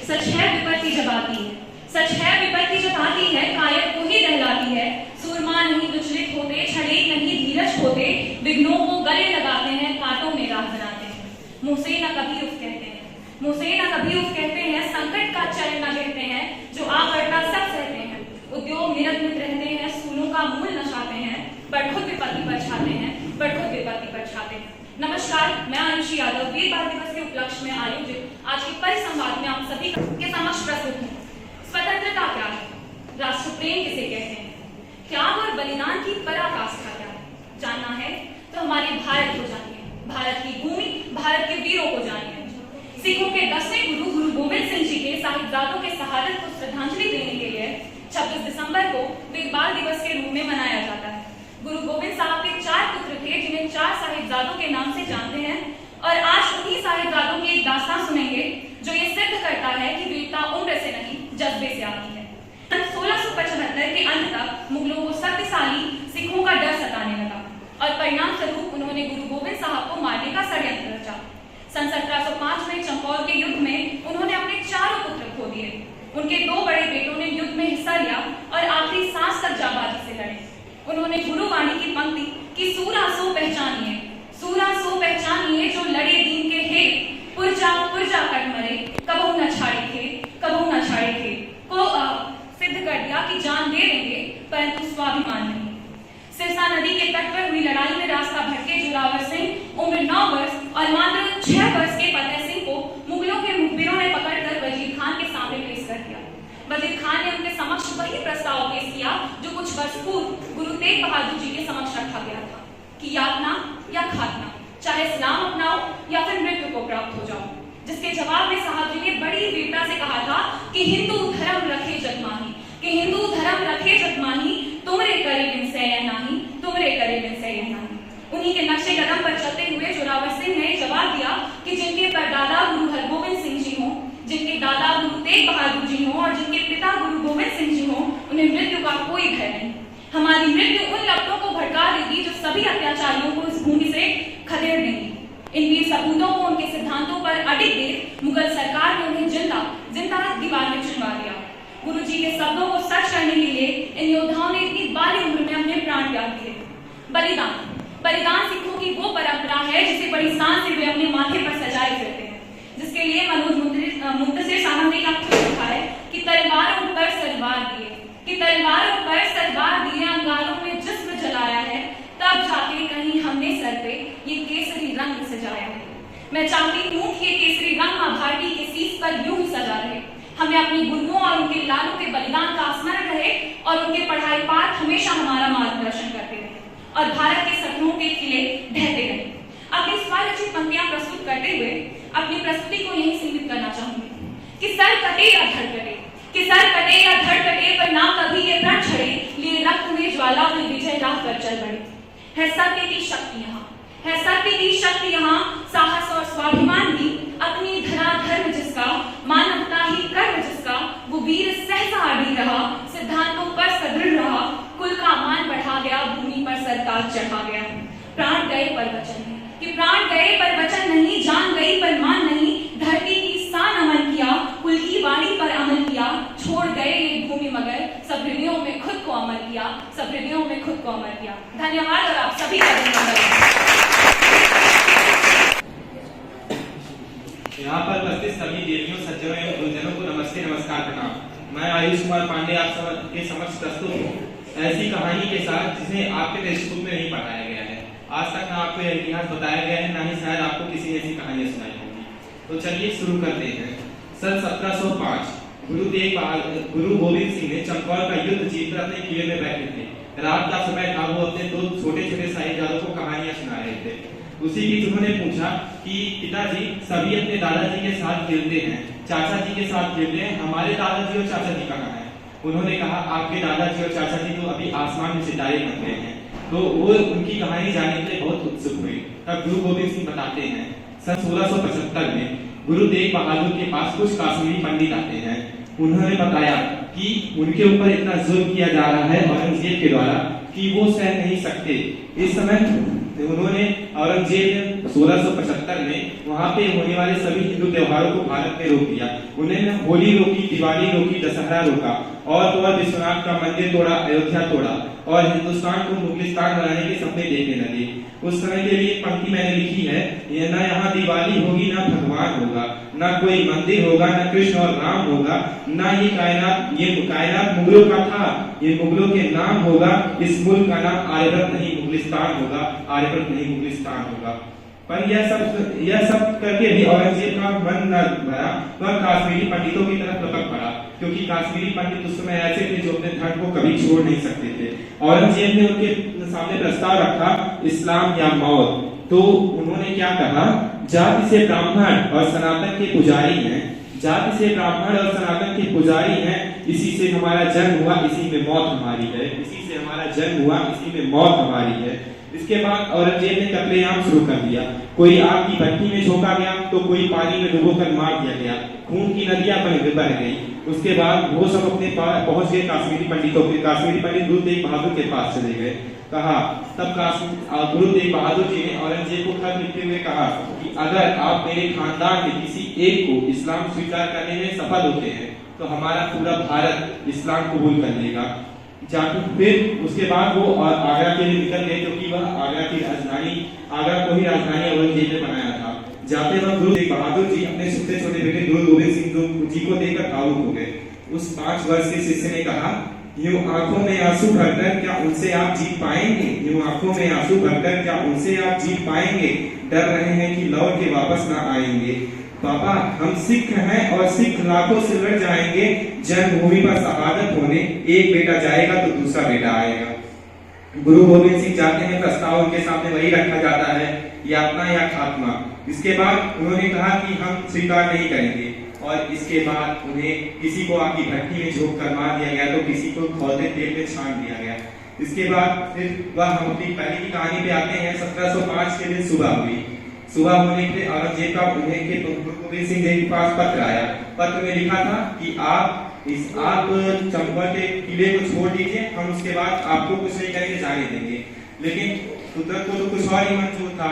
सच है विपत्ति जब आती है, सच है विपत्ति जब आती है, कायद को ही दहलाती है। सूरमा नहीं विचलित होते, छड़े नहीं धीरज होते, विघ्नों को गले लगाते हैं, कांटों में राह बनाते हैं। मुंह से न कभी उफ कहते हैं, मुंह से न कभी उफ कहते हैं, संकट का चरण न कहते हैं, जो आ पड़ता सब सहते हैं। उद्योग निरंतर रहते हैं, सूलों का मूल नचाते हैं, पर खुद विपत्ति पर छाते हैं, पर खुद विपत्ति पर छाते हैं। नमस्कार, मैं अनुषी यादव वीर बाल दिवस के उपलक्ष्य में आयोजित आज के परिसंवाद में आप सभी के समक्ष प्रस्तुत हूँ। स्वतंत्रता क्या है, राष्ट्र प्रेम किसे कहते हैं, त्याग और बलिदान की पराकाष्ठा क्या है, जानना है तो हमारे भारत को जानिए, भारत की भूमि, भारत के वीरों को जानिए। सिखों के 10वें गुरु गुरु गोविंद सिंह जी के साहिबजादों के शहादत को श्रद्धांजलि देने के लिए 26 दिसंबर को वीर बाल दिवस के रूप में मनाया जाता है। गुरु गोविंद साहब के 4 पुत्र थे, जिन्हें 4 साहिबजादों के नाम से जानते हैं, और आज उन्हीं साहिबजादों की एक दास्तान सुनेंगे जो ये सिद्ध करता है कि वीरता उम्र से नहीं जज्बे से आती है। 1675 के अंत तक मुगलों को शक्तिशाली सिखों का डर सताने लगा और परिणाम स्वरूप उन्होंने गुरु गोविंद साहब को मारने का षड्यंत्र रचा। सन 1705 में चंपौर के युद्ध में उन्होंने अपने 4 पुत्र खो दिए। उनके 2 बड़े बेटों ने युद्ध में हिस्सा लिया और आखिरी सांस तक जाबाजी से लड़े। उन्होंने गुरुवाणी की पंक्ति कि सूरा सो पहचानिए, सूरा सो पहचानिए, जो लड़े दीन के हे, पुरजा कट मरे, कबहू न छाड़ी थे, कबहू न छाड़ी थे, को सिद्ध कर दिया कि जान दे देंगे परंतु स्वाभिमान नहीं। सिरसा नदी के तट पर हुई लड़ाई में रास्ता भटके जोरावर सिंह उम्र 9 वर्ष और मात्र 6 वर्ष के फतेह सिंह को मुगलों के मुखबिरों ने पकड़कर वजीर खान के सामने पेश कर दिया। वजीर खान ने उनके समक्ष वही प्रस्ताव पेश किया जो कुछ वर्ष पूर्व गुरु तेग बहादुर जी के समक्ष रखा गया था कि यातना या खातना, चाहे इस्लाम अपनाओ या फिर मृत्यु को प्राप्त हो जाओ। जिसके जवाब में साहब जी ने बड़ी वीरता से कहा था कि हिंदू धर्म रखे जगमाही, कि हिंदू धर्म रखे जगमाही, तुमरे करे बिन से नहीं, तुमरे करे बिन से नहीं। उन्हीं के नक्शे कदम पर चलते हुए जोरावर सिंह ने जवाब दिया कि जिनके परदादा गुरु हरगोविंद सिंह जी हों, जिनके दादा गुरु तेग बहादुर जी हों और जिनके पिता गुरु गोविंद सिंह जी हों, उन्हें मृत्यु का कोई भय नहीं। हमारी मृत्यु उन लपटों को भड़का देगी जो सभी अत्याचारियों को इस भूमि से खदेड़ देंगी। इन वीर सपूतों को उनके सिद्धांतों पर अडिग देख मुगल सरकार ने उन्हें जिंदा दीवार में चुनवा दिया। गुरु जी के शब्दों को सच करने के लिए इन योद्धाओं ने इतनी बाली उम्र में अपने प्राण त्याग दिए। बलिदान, बलिदान सिखों की वो परंपरा है जिसे बड़ी शान से वे अपने माथे पर सजाए फिरते हैं, जिसके लिए मनोज मुंतशिर साहब ने लिखा है कि तलवारों पर सलवार दिए, कि तलवारों पर सलवार दिए, अंगारों में जिस्म जलाया है, तब जाके कहीं हमने सर पे ये केसरी रंग सजाया है। मैं चाहती हूँ कि ये केसरी रंग मां भारती के शीश पर यूं ही सजा रहे, हमें अपनी गुरुओं और उनके लालों के बलिदान का स्मरण रहे और उनके पढ़ाई पाठ हमेशा हमारा मार्गदर्शन करते रहे और भारत के सपनों के किले ढहते रहे। अपनी स्वरचित पंक्तियां प्रस्तुत करते हुए अपनी प्रस्तुति को यहीं सीमित करना चाहूंगी कि सर कटे या धड़ कटे, कि सर कटे या धड़ कटे, पर ना कभी ये प्रण छड़े, लिए रक्त में ज्वाला में विजय राह पर चल बढ़े। है सत्य की शक्ति यहाँ, है सत्य की शक्ति यहाँ, साहस और स्वाभिमान भी, अपनी धरा धर्म जिसका, मानवता ही कर्म जिसका, वो वीर सहसा अड़ी रहा, सिद्धांतों पर सदृढ़ रहा, कुल का मान बढ़ा गया, भूमि पर सरताज चढ़ा गया। प्राण गए पर वचन नहीं, कि प्राण गए पर वचन नहीं, जान गई पर मान नहीं, धरती की शान अमल किया, कुल की वाणी पर अमल किया, छोड़ गए ये भूमि मगर सब हृदयों में खुद को अमर किया, सब हृदयों में खुद को अमर किया। धन्यवाद और आप सभी का धन्यवाद। यहाँ पर उपस्थित सभी देवियों, सज्जनों एवं गुरुजनों को नमस्ते, नमस्कार, प्रणाम। मैं आयुष कुमार पांडे आप सब के समक्ष प्रस्तुत हूँ ऐसी कहानी के साथ जिसे आपके टेक्स्ट बुक में नहीं पढ़ाया गया है। आज तक ना आपको यह इतिहास बताया गया है, ना ही शायद आपको किसी ने ऐसी कहानियां सुनाई होंगी। तो चलिए शुरू करते हैं। सन 1705 गुरु गोविंद सिंह ने चंपौर का युद्ध जीतकर अपने किले में बैठे थे। रात का समय था, वो अपने 2 छोटे छोटे साहिबजादों को कहानियां सुना रहे थे। उसी बीच उन्होंने पूछा कि पिताजी सभी अपने दादाजी के साथ खेलते हैं, चाचा जी के साथ खेलते हैं, हमारे दादाजी और चाचा जी कहाँ हैं? उन्होंने कहा आपके दादाजी और चाचा जी तो अभी आसमान में सितारे बन गए हैं। तो वो उनकी कहानी जानने के लिए बहुत उत्सुक हुए। तब गुरु गोविंद सिंह बताते हैं सन 1675 में गुरु तेग बहादुर के पास कुछ काश्मीरी पंडित आते हैं। उन्होंने बताया कि उनके ऊपर इतना जुल्म किया जा रहा है औरंगजेब के द्वारा कि वो सह नहीं सकते। इस समय उन्होंने औरंगजेब ने 1675 में वहां पे होने वाले सभी हिंदू त्योहारों को भारत में रोक दिया। उन्होंने होली रोकी, दिवाली रोकी, दशहरा रोका और तो और विश्वनाथ का मंदिर तोड़ा, अयोध्या तोड़ा और हिंदुस्तान को मुगलिस्तान बनाने के सपने देखने लगे। उस समय के लिए पंक्ति मैंने लिखी है, ये ना यहाँ दिवाली होगी, ना भगवान होगा, ना कोई मंदिर होगा, ना कृष्ण और राम होगा, ना ये कायनात मुगलों का था, ये मुगलों के नाम होगा। इस मुल्क का नाम आर्यभट्ट नहीं मुगलिस्तान होगा, आर्यभट्ट नहीं मुगलिस्तान होगा। पर यह सब करके भी औरंगजेब का मन न भरा, वह काश्मीरी पंडितों की तरफ लपक पड़ा, क्योंकि काश्मीरी पंडित उस समय ऐसे थे जो अपने धर्म को कभी छोड़ नहीं सकते थे। औरंगजेब ने उनके सामने प्रस्ताव रखा, इस्लाम या मौत। तो उन्होंने क्या कहा, जाति से ब्राह्मण और सनातन के पुजारी हैं, जाति से ब्राह्मण और सनातन के पुजारी हैं, इसी से हमारा जन्म हुआ, इसी में मौत हमारी है, इसी से हमारा जन्म हुआ, इसी में मौत हमारी है। इसके बाद औरंगजेब ने कत्लेआम शुरू कर दिया। कोई आग की भट्टी में झोंका गया, तो कोई पानी में डुबोकर मार दिया गया, खून की नदियां बह गई। उसके बाद वो सब अपने पहुंच गए काश्मीरी पंडितों के। काश्मीरी पंडित गुरु तेग बहादुर के पास चले गए। कहा तब गुरु तेग बहादुर जी ने औरंगजेब को खत लिखते हुए कहा कि अगर आप मेरे खानदान के किसी एक को इस्लाम स्वीकार करने में सफल होते हैं तो हमारा पूरा भारत इस्लाम कबूल कर लेगा। फिर उसके बाद वो आगरा के लिए निकल गए, क्योंकि वह आगरा को ही राजधानी औरंगजेब ने बनाया था। जाते वक्त गुरु तेग बहादुर जी अपने सबसे छोटे बेटे गुरु गोविंद सिंह जी को देखकर भावुक हो गए। उस 5 वर्ष के शिष्य ने कहा, यूं आंखों में आंसू भरकर क्या उनसे आप जीत पाएंगे? यूं आंखों में आंसू भरकर क्या उनसे आप जीत पाएंगे? डर रहे हैं कि लौट के वापस ना आएंगे। पापा, हम सिख हैं और सिख लाखों से लड़ जाएंगे जन्मभूमि पर शहादत होने। एक बेटा जाएगा तो दूसरा बेटा आएगा। गुरु गोविंद सिंह जाते हैं, प्रस्ताव उनके सामने वही रखा जाता है, यातना या खात्मा। इसके बाद उन्होंने कहा कि हम स्वीकार नहीं करेंगे, और इसके बाद उन्हें किसी को आग की भट्टी में झोंक कर मार दिया गया, तो किसी को खौलते तेल में छान दिया गया। इसके बाद फिर वह हम अपनी पहले की कहानी पे आते हैं। 1705 के दिन सुबह हुई। सुबह होने के औरंगजेब का उन्हें के गुरु गोविंद सिंह जी के पास पत्र आया। पत्र में लिखा था कि आप चंबल के किले को छोड़ दीजिए, हम उसके बाद आपको कुछ नहीं करेंगे, जाने देंगे। लेकिन कुदरत को तो कुछ और ही मंजूर था।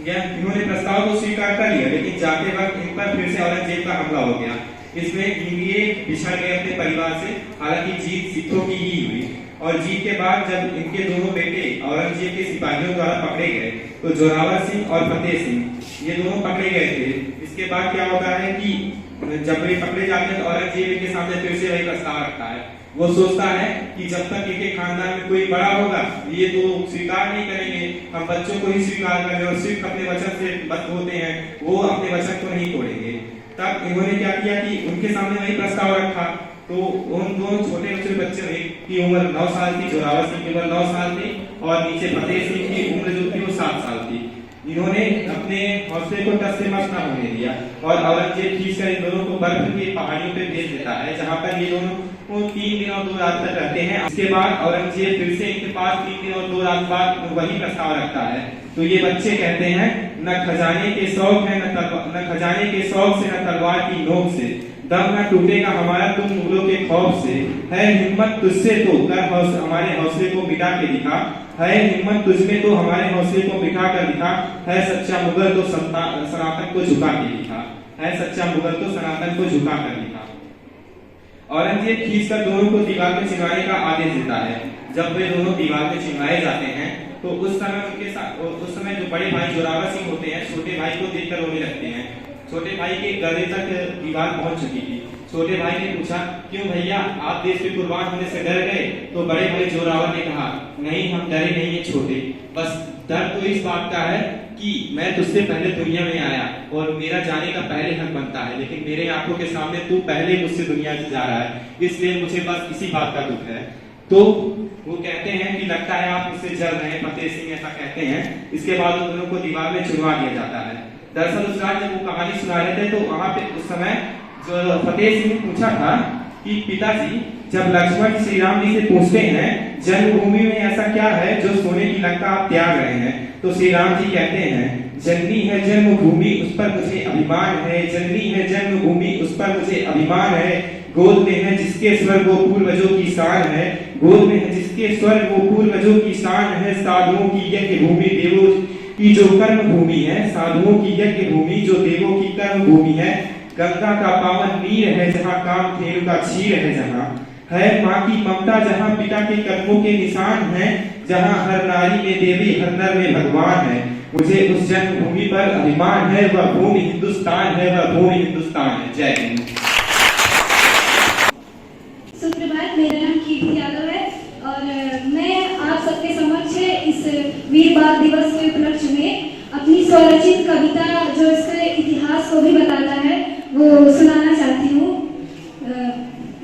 इन्होंने प्रस्ताव को स्वीकार कर लिया, लेकिन जाते वक्त इन पर फिर से औरंगजेब का हमला हो गया। इसमें ये बिछड़ गए अपने परिवार से। हालांकि जीत सिखों की ही हुई, और जीत के बाद जब इनके दोनों बेटे औरंगजेब के सिपाहियों द्वारा पकड़े गए, तो जोरावर सिंह और फतेह सिंह ये दोनों पकड़े गए थे। इसके बाद क्या होता है कि जब वे पकड़े जाते हैं तो औरंगजेब के सामने फिर से वही प्रस्ताव रखता है। वो सोचता है कि जब तक इनके खानदान में कोई बड़ा होगा ये तो स्वीकार नहीं करेंगे, हम बच्चों को ही स्वीकार करें, और सिर्फ अपने वचन से बद्ध होते हैं, वो अपने वचन को नहीं तोड़ेंगे। तब इन्होंने क्या किया कि उनके सामने वही प्रस्ताव रखा। तो उन दोनों छोटे बच्चे की उम्र 9 साल थी, जोरावर सिंह की उम्र 9 साल थी, और नीचे फतेह सिंह की उम्र जो थी वो 7 साल थी। इन्होंने अपने हौसले को टस से मस न होने दिया, और औरंगजेब खींचकर इन दोनों को बर्फ की पहाड़ियों पे भेज देता है, जहां पर ये दोनों 3 दिन और 2 रात तक रहते हैं। इसके बाद औरंगजेब फिर से इनके पास 3 दिन और 2 रात बाद वही प्रस्ताव रखता है। तो ये बच्चे कहते हैं, न खजाने के शौक है, न खजाने के शौक से, न तलवार की नोक से, दम न टूटेगा हमारा तुम मुगलों के खौफ से। है हिम्मत तुझसे तो कर हमारे हौसले को मिटा के दिखा, है हिम्मत तुझमें तो हमारे हौसले को मिटा कर दिखा। है सच्चा मुगल तो सनातन को झुका के दिखा, है सच्चा मुगल तो सनातन को झुका कर दिखा। औरंगजेब खींचकर दोनों को दीवार में चिनवाने का आदेश देता है। जब वे दोनों दीवार में चिनवाए जाते हैं, तो उस समय जो बड़े भाई जोरावर सिंह होते हैं, छोटे भाई को देखकर रोने लगते हैं। छोटे भाई के गले तक दीवार पहुंच चुकी थी। छोटे भाई ने पूछा, क्यों भैया, आप देश पे कुर्बान होने से डर गए? तो बड़े भाई जोरावर ने कहा, नहीं, हम डरे नहीं है छोटे, बस डर तो इस बात का है कि मैं तुझसे पहले दुनिया में आया और मेरा जाने का पहले हक बनता है, लेकिन मेरे आंखों के सामने तू पहले मुझसे दुनिया से जा रहा है, इसलिए मुझे बस इसी बात का दुख है। तो वो कहते हैं कि लगता है आप मुझसे जल रहे हैं, फतेह सिंह ऐसा कहते हैं। इसके बाद उन दोनों को दीवार में चुनवा दिया जाता है। दरअसल उस रात जब वो कहानी सुना रहे थे, तो वहां पे उस समय जो फतेह सिंह ने पूछा था कि पिताजी, जब लक्ष्मण श्री राम जी से पूछते हैं जन्मभूमि में ऐसा क्या है जो सोने की लंका आप त्याग रहे हैं? तो श्री राम जी कहते हैं, जननी है जन्मभूमि उस पर मुझे अभिमान है, जननी है जन्मभूमि उस पर मुझे अभिमान है। गोद में है जिसके स्वर्ग वो पूर्वजों की शान है, गोद में है जिसके स्वर्ग वो पूर्वजों की शान है। साधुओं की यज्ञ भूमि देवों की जो कर्म भूमि है, साधुओं की यज्ञ भूमि जो देवों की कर्म भूमि है। गंगा का पावन नीर है जहाँ काम खेल का क्षीर है, जहाँ है माँ की ममता, जहाँ पिता के कर्मों के निशान है, जहाँ हर नारी में देवी हर नर में भगवान है। मुझे उस जन्मभूमि पर अभिमान है, वह भूमि हिंदुस्तान है, वह भूमि हिंदुस्तान है। जय हिंद। सुप्रभात, मेरा नाम कीर्ति यादव है और मैं आप सबके समक्ष इस वीर बाल दिवस के उपलक्ष्य में अपनी स्वरचित कविता जो इसके इतिहास को भी बताता है वो सुनाना चाहती हूँ।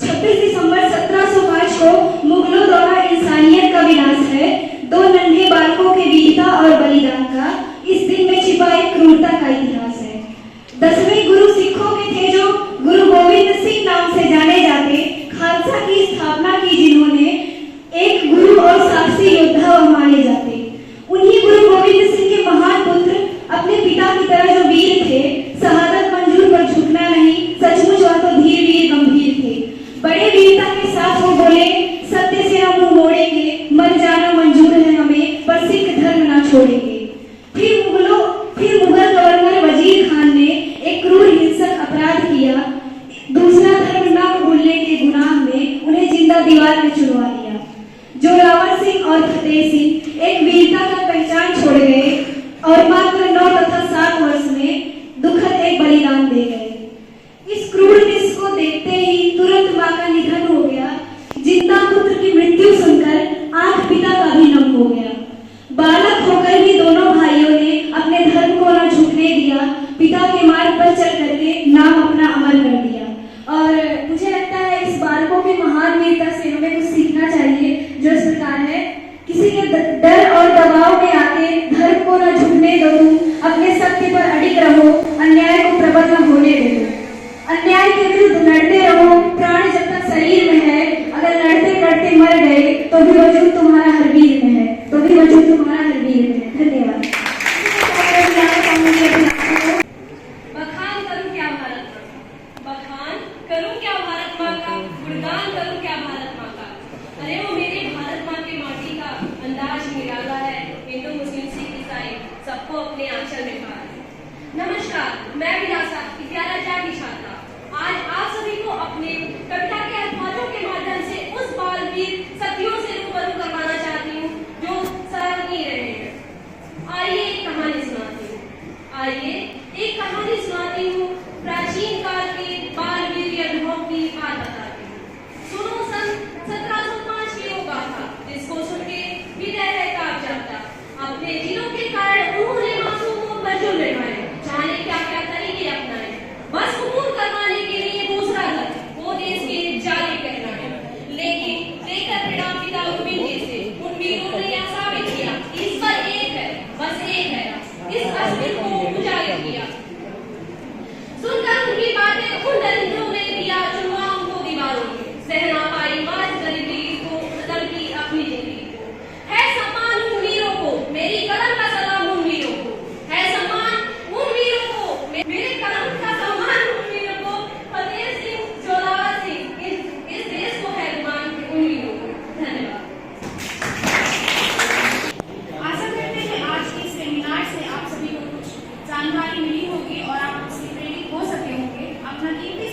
26 दिसंबर 1705 को मुगलों द्वारा इंसानियत का विनाश है, 2 नन्हे बालकों के वीरता और बलिदान का इस दिन में छिपा एक क्रूरता का इतिहास है। 10वें गुरु सिखों के थे जो गुरु गोविंद सिंह नाम से जाने जाते, खालसा की स्थापना की जिन्होंने, एक गुरु और साहसी योद्धा माने जाते। उन्हीं गुरु गोविंद सिंह के महान पुत्र अपने पिता की तरह जो वीर थे, शहादत मंजूर पर झुकना नहीं, सचमुच वह तो धीर वीर गंभीर थे। बड़े वीरता के साथ वो बोले, सत्य से हम मुंह मोड़ेंगे, मर जाना मंजूर है हमें, पर सिख धर्म ना छोड़ेंगे। फिर मुगल गवर्नर वजीर खान ने एक क्रूर हिंसक अपराध किया, दूसरा धर्म न भूलने के गुनाह में उन्हें जिंदा दीवार में चुनवा दिया। जोरावर सिंह और फतेह सिंह एक वीरता का पहचान छोड़ गए और मात्र 9 तथा 7 वर्ष में दुखद एक बलिदान दे गए। इस क्रूरनेस को देखते ही तुरंत मां का निधन हो गया। जिंदा पुत्र की मृत्यु सुनकर आंख पिता का भी नम हो गया। बालक होकर भी दोनों भाइयों ने अपने धर्म को न झुकने दिया, पिता के मार्ग पर चल करके नाम अपना अमर कर दिया। और मुझे लगता है इस बालकों के महान वीरता से हमें कुछ सीखना चाहिए, जो इस प्रकार है, किसी के डर और दबाव में आके धर्म को न झुकने दो, अपने सत्य पर अडिग रहो, अन्याय को प्रबल न होने दो, अन्याय के विरुद्ध लड़ते रहो। प्राण जब तक शरीर में है, अगर लड़ते लड़ते मर गए तो भी वजूद तुम्हारा हर वीर में है, तो भी वजूद तुम्हारा हर वीर में है। धन्यवाद। बखान करूं क्या भारत माँ का, बखान करूं क्या भारत माँ का, गुणगान करूं क्या भारत माँ का। अरे वो मेरे भारत माँ के माटी का अंदाज निराला है, हिंदू मुस्लिम सिख ईसाई सबको अपने आंचल में पा है। नमस्कार, मैं विलासा विद्यालय की छात्रा आज आप सभी को अपने कविता के अल्फाजों के माध्यम से उस बालवीर सदियों से रूबरू करवाना चाहती हूँ जो सराहनीय रहे हैं। आइए एक कहानी सुनाती हूँ, आइए एक कहानी सुनाती हूँ, प्राचीन काल के बालवीर अनुभव की बात बताती हूँ। सुनो सन 1705 की वो गाथा, जिसको सुन के हृदय है कांप जाता। अपने दिलों के कारण उन्होंने मासूमों पर जुल्म ढाए, जाने क्या क्या तरीके अपनाए, बस कबूल करवाने के लिए दूसरा घर वो देश के जाले कहलाए। लेकिन लेकर परिणाम पिता उनके से उन वीरों ने यह साबित किया, ईश्वर एक है, बस एक है, इस अस्तित्व को उजागर किया। सुनकर उनकी बातें उन दरिद्रों ने दिया चुनवा उनको दीवारों में, सहना पाई माज गरीबी को, बदल की अपनी जिंदगी को। है सम्मान उन वीरों को, मेरी कलम का सलाम उन वीरों को, है सम्मान उन वीरों को, मेरे कलम का सम्मान उन वीरों को। फतेह सिंह, जोरावर सिंह, इस देश को है गुमान उन वीरों को। धन्यवाद। आशा करते हैं आज के सेमिनार से आप सभी को कुछ जानकारी मिली होगी और आप उससे प्रेरित हो सके होंगे। अपना कीमती